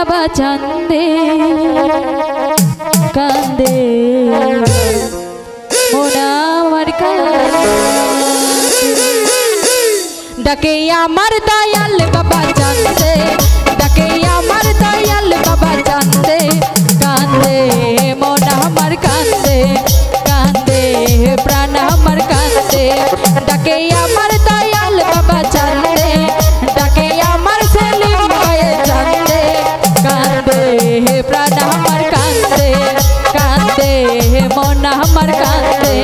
বাবা চান্দে কান্দে মোনা আমার ডাকে আমার দয়াল বাবা চান্দে ডাকে আমার দয়াল বাবা চান্দে কান্দে মোনা আমার কান্দে কান্দে প্রাণ আমার কান্দে ডাকে আমার দয়াল বাবা চান্দে ডাকে আমার সেলিম গায়ে চান্দে কান্দে প্রাণ আমার কান্দে কান্দে মন আমার কান্দে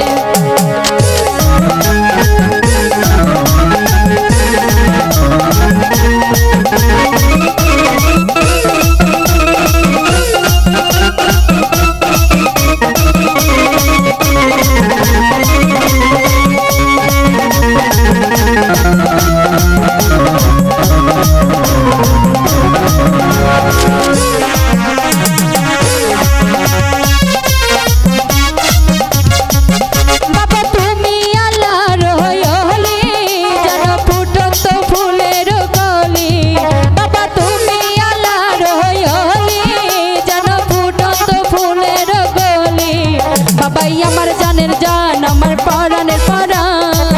बाबाई अमर जानेर जान अमर परानेर परान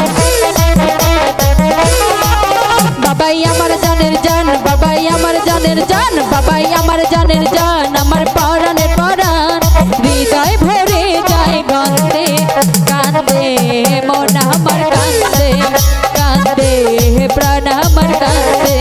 बाबाई अमर जानेर जान बाबाई अमर जानेर जान बाबाई अमर जानेर जान अमर परानेर परान हृदय भरे जाए गंदे कांदे मन अमर कांदे कांदे प्राण अमर कांदे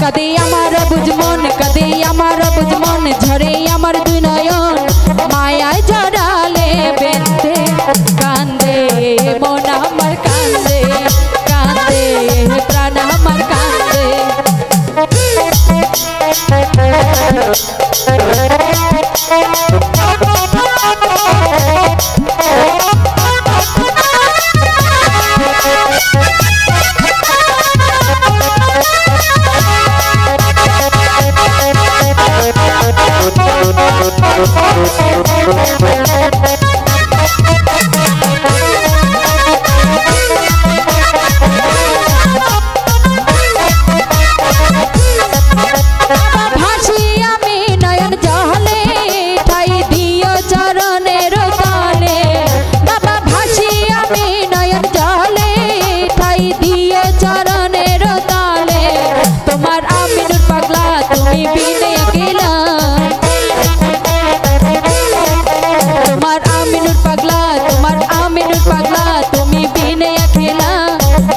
कदे आमार बुझमन कदे आमार बुझमन झरे आमार दुई नयन मायाय जड़ाले बेंदे कांदे मन आमार कांदे कांदे प्राण आमार कांदे पगला तुमी बिने अकेला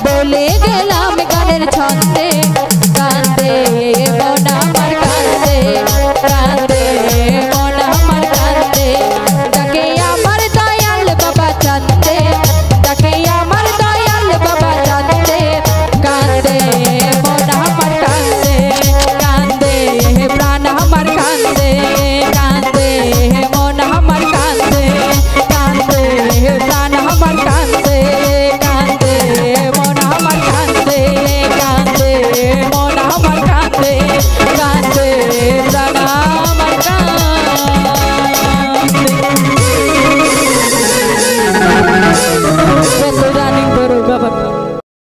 बोले गेला में गानेर छंदे।